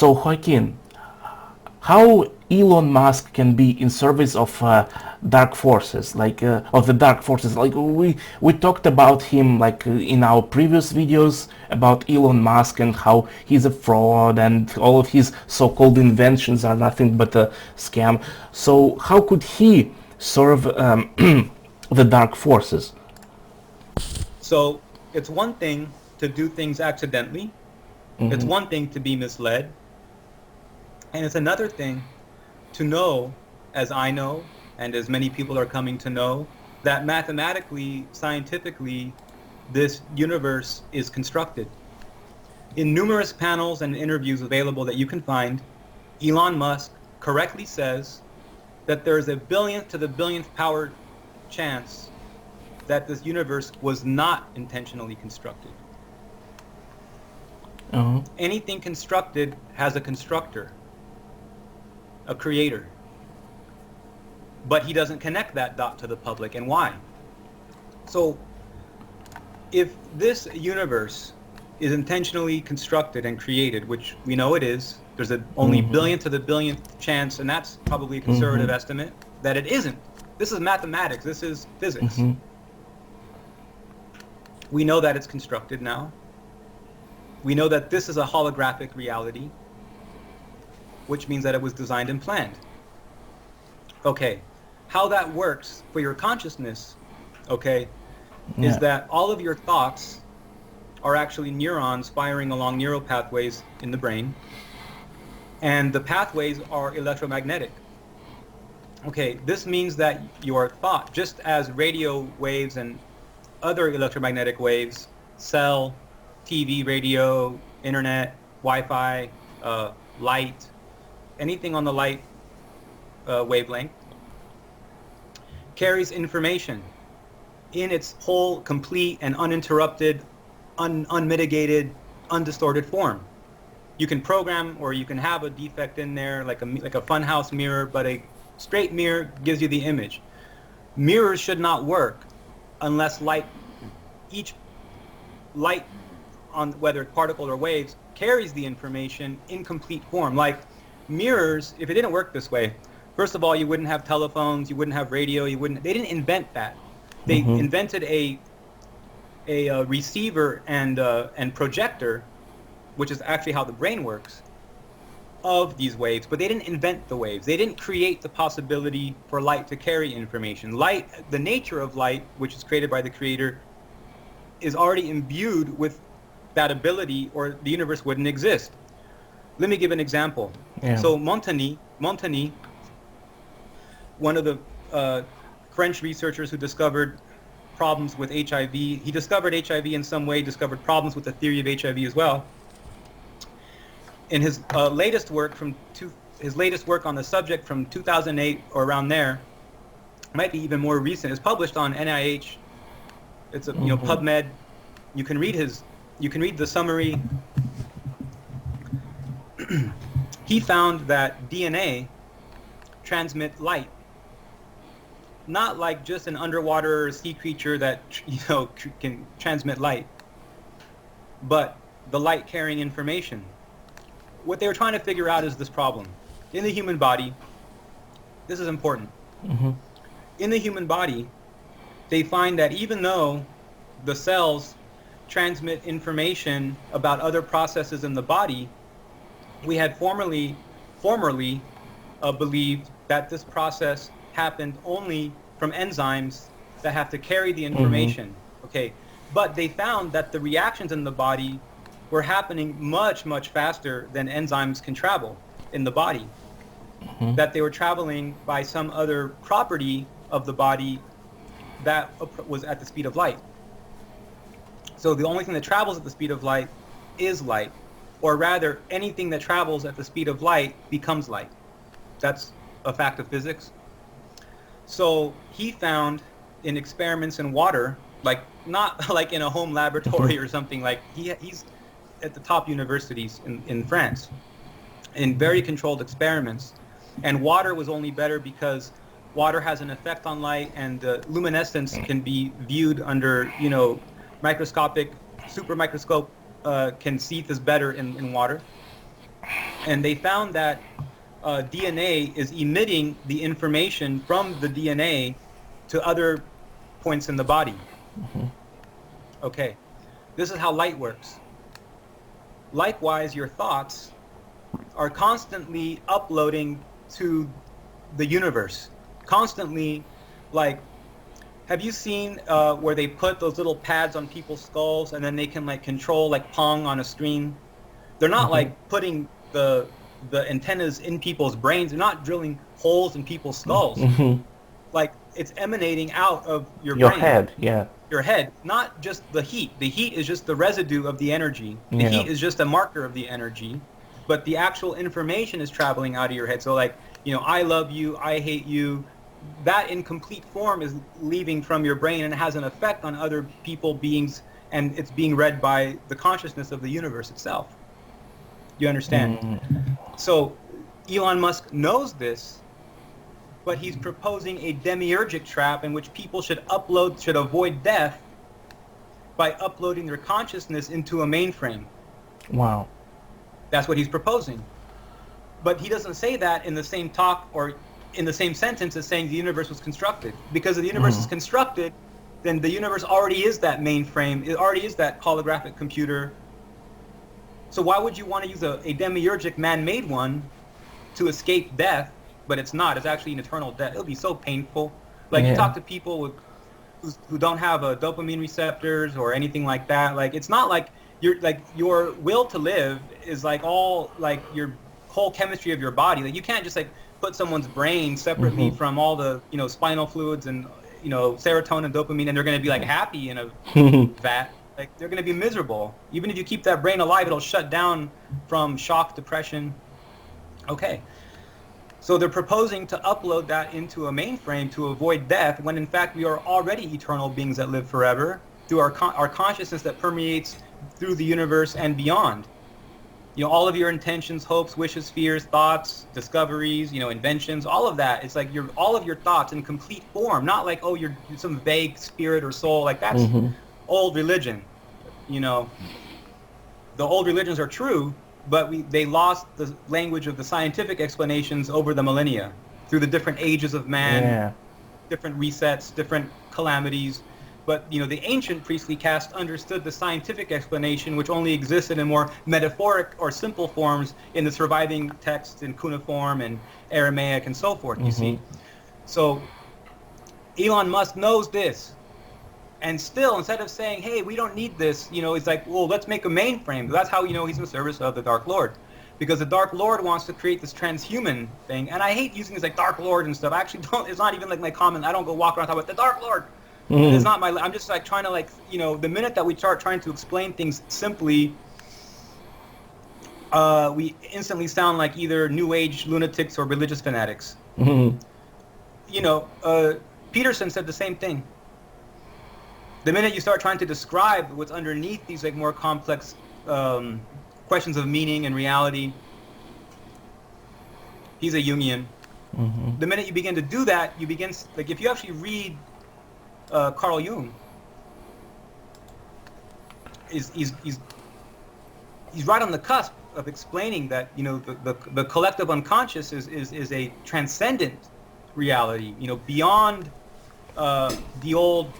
So Joaquin, how Elon Musk can be in service of dark forces, like of the dark forces. Like we talked about him like in our previous videos about Elon Musk and how he's a fraud and all of his so-called inventions are nothing but a scam. So how could he serve the dark forces? So it's one thing to do things accidentally. It's Mm-hmm. one thing to be misled. And it's another thing to know, as I know, and as many people are coming to know, that mathematically, scientifically, this universe is constructed. In numerous panels and interviews available that you can find, Elon Musk correctly says that there is a billionth to the billionth power chance that this universe was not intentionally constructed. Uh-huh. Anything constructed has a constructor, a creator. But he doesn't connect that dot to the public. And why? So if this universe is intentionally constructed and created, which we know it is, there's a only Mm-hmm. billionth to the billionth chance, and that's probably a Mm-hmm. conservative estimate, that it isn't. This is mathematics. This is physics. Mm-hmm. We know that it's constructed now. We know that this is a holographic reality, which means that it was designed and planned. Okay, how that works for your consciousness, okay, is Yeah. that all of your thoughts are actually neurons firing along neural pathways in the brain, and the pathways are electromagnetic. Okay, this means that your thought, just as radio waves and other electromagnetic waves, cell, TV, radio, internet, Wi-Fi, light, anything on the light wavelength, carries information in its whole, complete, and uninterrupted, unmitigated, undistorted form. You can program, or you can have a defect in there, like a funhouse mirror, but a straight mirror gives you the image. Mirrors should not work unless each light, on whether it's particle or waves, carries the information in complete form. Like mirrors, if it didn't work this way, first of all, you wouldn't have telephones, you wouldn't have radio, they didn't invent that. They Mm-hmm. invented a receiver and projector, which is actually how the brain works, of these waves, but they didn't invent the waves. They didn't create the possibility for light to carry information. Light, the nature of light, which is created by the creator, is already imbued with that ability, or the universe wouldn't exist. Let me give an example. Yeah. So Montagny, one of the French researchers who discovered problems with HIV, he discovered HIV in some way, discovered problems with the theory of HIV as well. In his latest work on the subject from 2008 or around there, might be even more recent, is published on NIH. It's a Mm-hmm. PubMed. You can read the summary. He found that DNA transmit light, not like just an underwater sea creature that can transmit light, but the light carrying information. What they were trying to figure out is this problem. In the human body, this is important. Mm-hmm. In the human body, they find that even though the cells transmit information about other processes in the body, we had formerly believed that this process happened only from enzymes that have to carry the information. Mm-hmm. Okay, but they found that the reactions in the body were happening much, much faster than enzymes can travel in the body. Mm-hmm. That they were traveling by some other property of the body that was at the speed of light. So the only thing that travels at the speed of light is light, or rather, anything that travels at the speed of light becomes light. That's a fact of physics. So he found in experiments in water, like not like in a home laboratory or something, like he's at the top universities in France, in very controlled experiments. And water was only better because water has an effect on light, and luminescence can be viewed under, microscopic, super microscope can see this better in water. and they found that DNA is emitting the information from the DNA to other points in the body. Okay, this is how light works. Likewise, your thoughts are constantly uploading to the universe. Constantly, like, have you seen where they put those little pads on people's skulls and then they can like control like Pong on a screen? They're not like putting the antennas in people's brains. They're not drilling holes in people's skulls. Like, it's emanating out of your brain. head, yeah. Your head, not just the heat. The heat is just the residue of the energy. The Yeah. heat is just a marker of the energy, but the actual information is traveling out of your head. So like, you know, I love you, I hate you, that in complete form is leaving from your brain and it has an effect on other people, beings, and it's being read by the consciousness of the universe itself. You understand? So Elon Musk knows this, but he's proposing a demiurgic trap in which people should avoid death by uploading their consciousness into a mainframe. Wow. That's what he's proposing. But he doesn't say that in the same talk or in the same sentence as saying the universe was constructed. Because if the universe is constructed, then the universe already is that mainframe. It already is that holographic computer. So why would you want to use a demiurgic man-made one to escape death? But it's not. It's actually an eternal death. It'll be so painful. Like, you talk to people who don't have dopamine receptors or anything like that. Like, it's not like your will to live is like all like your whole chemistry of your body. Like, you can't just like put someone's brain separately from all the, you know, spinal fluids and, you know, serotonin, dopamine, and they're going to be like happy in a vat. Like, they're going to be miserable. Even if you keep that brain alive, it'll shut down from shock, depression. Okay. So they're proposing to upload that into a mainframe to avoid death, when in fact we are already eternal beings that live forever through our consciousness that permeates through the universe and beyond. You know, all of your intentions, hopes, wishes, fears, thoughts, discoveries, you know, inventions, all of that. It's like all of your thoughts in complete form, not like, oh, you're some vague spirit or soul. Like, that's old religion. You know, the old religions are true, but they lost the language of the scientific explanations over the millennia through the different ages of man, different resets, different calamities. But, you know, the ancient priestly caste understood the scientific explanation, which only existed in more metaphoric or simple forms in the surviving texts in cuneiform and Aramaic and so forth, you see. So Elon Musk knows this. And still, instead of saying, hey, we don't need this, you know, he's like, well, let's make a mainframe. That's how, you know, he's in service of the Dark Lord. Because the Dark Lord wants to create this transhuman thing. And I hate using things like Dark Lord and stuff. I actually don't, it's not even like my common, I don't go walk around talking about the Dark Lord. It's not my, I'm just like trying to like, you know, the minute that we start trying to explain things simply, we instantly sound like either New Age lunatics or religious fanatics. You know, Peterson said the same thing. The minute you start trying to describe what's underneath these like more complex questions of meaning and reality, he's a Jungian. The minute you begin to do that, you begin, like, if you actually read Carl Jung, he's right on the cusp of explaining that, you know, the collective unconscious is a transcendent reality, you know, beyond the old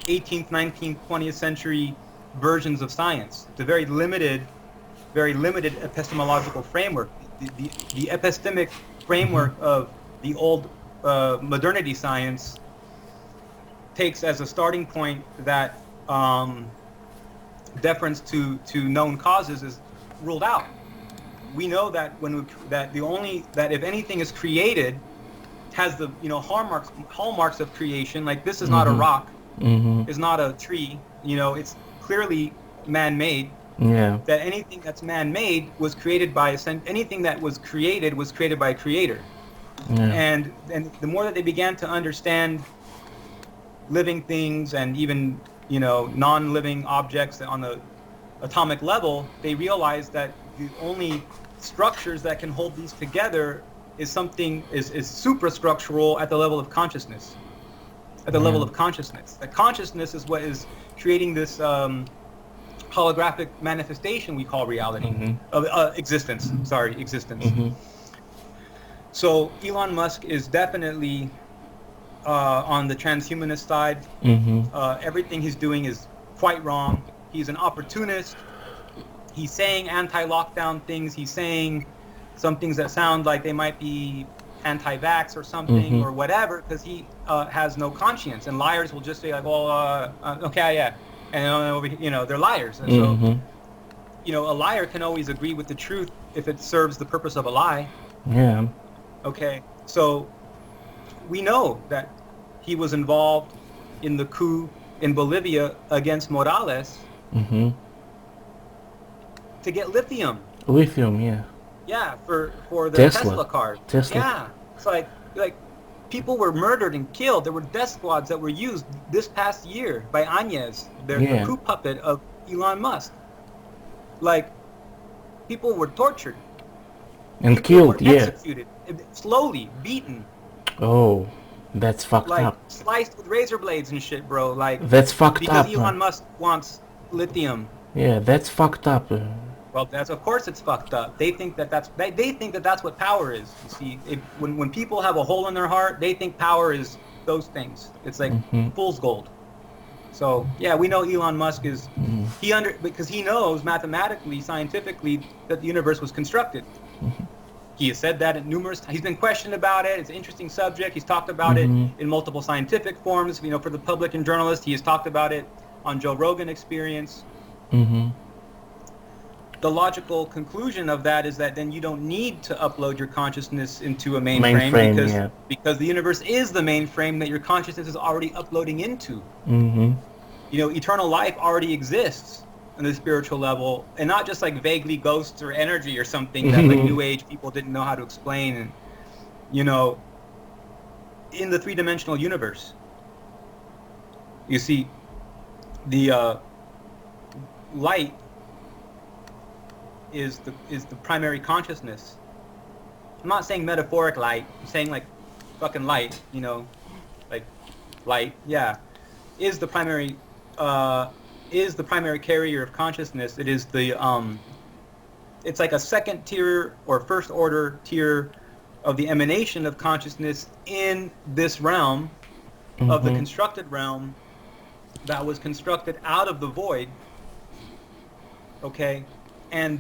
18th, 19th, 20th century versions of science. It's a very limited epistemological framework. The epistemic framework of the old modernity science takes as a starting point that deference to known causes is ruled out. We know that that if anything is created, has the, you know, hallmarks of creation. Like, this is not a rock. Is not a tree, you know, it's clearly man-made. That anything that's man-made was created by anything that was created by a creator. And the more that they began to understand living things and even, you know, non-living objects on the atomic level, they realized that the only structures that can hold these together is suprastructural at the level of consciousness. At the level of consciousness. That consciousness is what is creating this holographic manifestation we call reality, of existence. Sorry, existence. So Elon Musk is definitely on the transhumanist side. Everything he's doing is quite wrong. He's an opportunist. He's saying anti-lockdown things. He's saying some things that sound like they might be anti-vax or something or whatever, because he has no conscience. And liars will just say like, well, okay, yeah. And, they're liars. And so, a liar can always agree with the truth if it serves the purpose of a lie. Yeah. Okay, so we know that he was involved in the coup in Bolivia against Morales to get lithium. Lithium, yeah. Yeah, for the Tesla card. Tesla. Yeah, it's like people were murdered and killed. There were death squads that were used this past year by Áñez, the coup puppet of Elon Musk. Like, people were tortured. And people killed, were executed, slowly, beaten. Oh, that's fucked up. Sliced with razor blades and shit, bro. Like, that's fucked because up. Because Elon Musk wants lithium. Yeah, that's fucked up. Well, of course it's fucked up. They think that's what power is. You see, when people have a hole in their heart, they think power is those things. It's like fool's gold. So yeah, we know Elon Musk is because he knows mathematically, scientifically that the universe was constructed. He has said that at numerous times. He's been questioned about it. It's an interesting subject. He's talked about it in multiple scientific forms. For the public and journalists, he has talked about it on Joe Rogan Experience. The logical conclusion of that is that then you don't need to upload your consciousness into a mainframe because the universe is the mainframe that your consciousness is already uploading into. Eternal life already exists on the spiritual level, and not just like vaguely ghosts or energy or something that like New Age people didn't know how to explain. And in the three-dimensional universe, you see the light is the primary consciousness. I'm not saying metaphoric light. I'm saying like fucking light. Like light. Yeah, is the primary carrier of consciousness. It is it's like a second tier or first order tier of the emanation of consciousness in this realm of the constructed realm that was constructed out of the void. Okay. And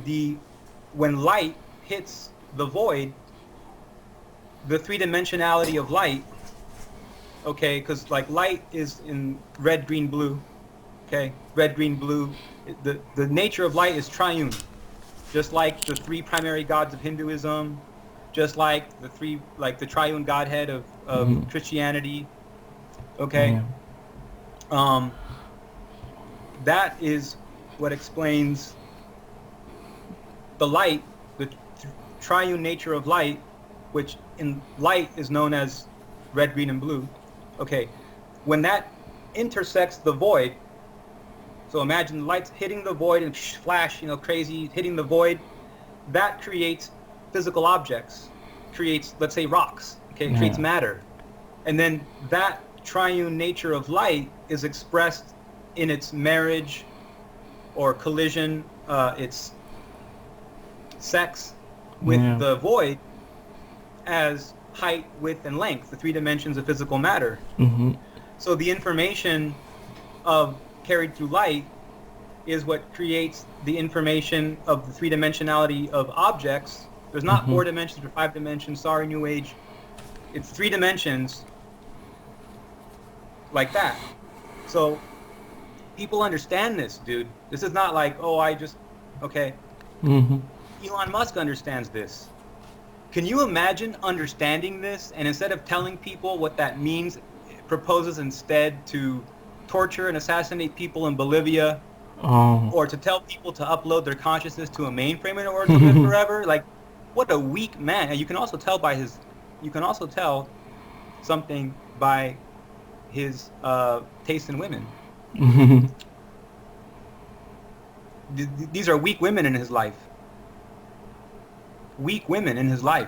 when light hits the void, the three-dimensionality of light, okay, because like light is in red, green, blue, okay, red, green, blue. The nature of light is triune, just like the three primary gods of Hinduism, just like the triune Godhead of Christianity, okay. That is what explains the light, the triune nature of light, which in light is known as red, green, and blue. Okay, when that intersects the void, so imagine the light's hitting the void and flash, crazy, hitting the void, that creates physical objects, creates, let's say, rocks, okay, it creates matter. And then that triune nature of light is expressed in its marriage or collision, its sex with the void as height, width, and length, the three dimensions of physical matter. So the information carried through light is what creates the information of the three-dimensionality of objects. There's not 4 dimensions or 5 dimensions. Sorry, New Age. It's 3 dimensions like that. So people understand this, dude. This is not like, okay. Elon Musk understands this. Can you imagine understanding this, and instead of telling people what that means, proposes instead to torture and assassinate people in Bolivia, or to tell people to upload their consciousness to a mainframe in order to live forever? Like, what a weak man. And you can also tell something by his taste in women. These are weak women in his life. Weak women in his life.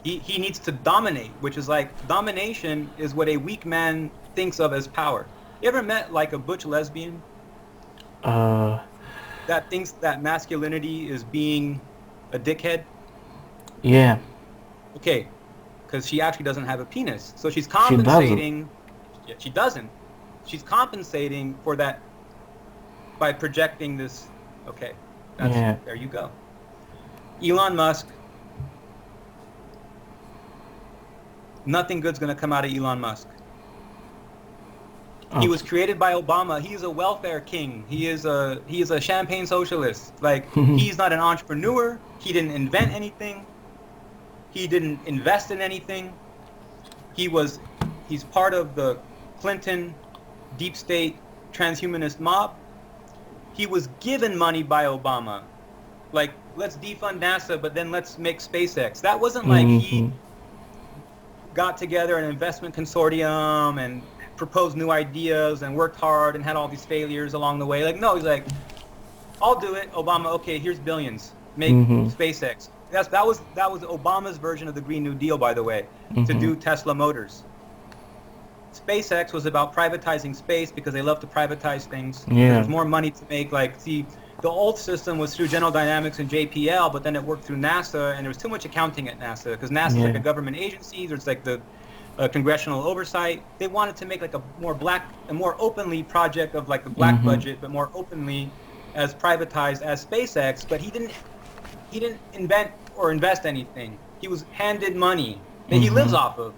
He needs to dominate, which is like, domination is what a weak man thinks of as power. You ever met like a butch lesbian? that thinks that masculinity is being a dickhead. Yeah, Okay, because she actually doesn't have a penis, so she's she doesn't. compensating. Yeah, she doesn't. She's compensating for that by projecting this. Okay, Yeah. there you go. Elon Musk. Nothing good's gonna come out of Elon Musk. He was created by Obama. He is a welfare king. He is a champagne socialist. Like, he's not an entrepreneur. He didn't invent anything. He didn't invest in anything. He's part of the Clinton deep state transhumanist mob. He was given money by Obama. Like, let's defund NASA, but then let's make SpaceX. That wasn't like he got together an investment consortium and proposed new ideas and worked hard and had all these failures along the way. Like, no, he's like, I'll do it, Obama. Okay, here's billions. Make SpaceX. That was Obama's version of the Green New Deal, by the way, to do Tesla Motors. SpaceX was about privatizing space because they love to privatize things. Yeah. There's more money to make. Like, see, the old system was through General Dynamics and JPL, but then it worked through NASA, and there was too much accounting at NASA because NASA is like a government agency. There's like the congressional oversight. They wanted to make like a more openly project of like the black budget, but more openly as privatized as SpaceX. But he didn't invent or invest anything. He was handed money that he lives off of,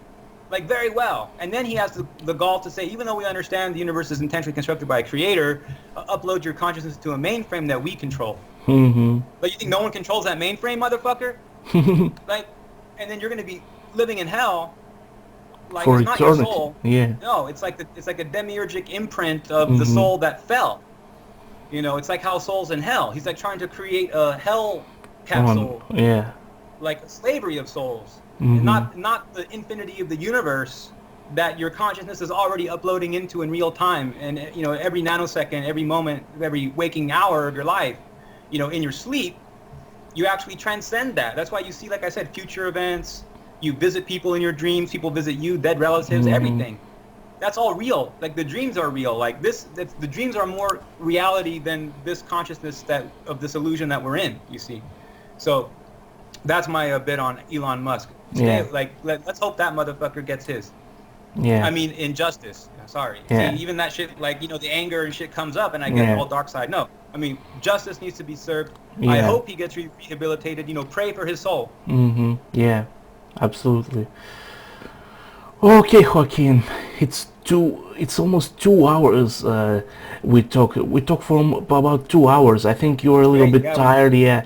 like, very well. And then he has the gall to say, even though we understand the universe is intentionally constructed by a creator, upload your consciousness to a mainframe that we control. But you think no one controls that mainframe, motherfucker? Like, and then you're going to be living in hell. Like, for it's not eternity. your soul. Yeah. No, it's like a demiurgic imprint of the soul that fell. You know, it's like how soul's in hell. He's like trying to create a hell capsule, Yeah. like a slavery of souls, and not the infinity of the universe that your consciousness is already uploading into in real time, and you know, every nanosecond, every moment, every waking hour of your life, you know, in your sleep, you actually transcend that. That's why you see, like I said, future events. You visit people in your dreams. People visit you, dead relatives, everything. That's all real. Like, the dreams are real. Like, the dreams are more reality than this consciousness of this illusion that we're in. You see, so that's my bit on Elon Musk. Like, let's hope that motherfucker gets his. Yeah. I mean, injustice. Sorry. Yeah. See, even that shit, like, you know, the anger and shit comes up, and I get all dark side. No, I mean, justice needs to be served. I hope he gets rehabilitated. You know, pray for his soul. Yeah. Absolutely. Okay, Joaquin, it's almost 2 hours. We talk for about 2 hours. I think you're a little bit tired. Yeah.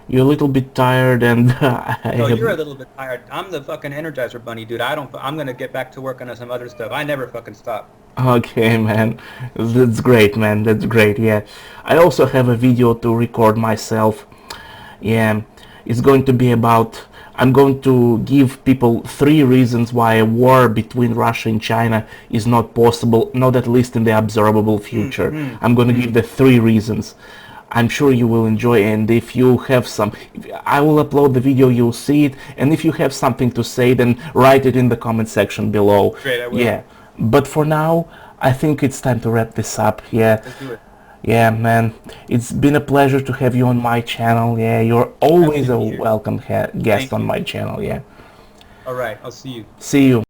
You're a little bit tired, and no, you're a little bit tired. I'm the fucking Energizer Bunny, dude. I'm gonna get back to work on some other stuff. I never fucking stop. Okay, man. That's great, man. That's great. Yeah. I also have a video to record myself. Yeah. It's going to be about. I'm going to give people 3 reasons why a war between Russia and China is not possible, not at least in the observable future. I'm going to give the 3 reasons. I'm sure you will enjoy, and if you have I will upload the video, you'll see it, and if you have something to say, then write it in the comment section below. Great, I will. Yeah, but for now, I think it's time to wrap this up. Yeah. Let's do it. Yeah, man, it's been a pleasure to have you on my channel. Yeah, you're always a welcome guest on my channel. Yeah. All right, I'll see you. See you.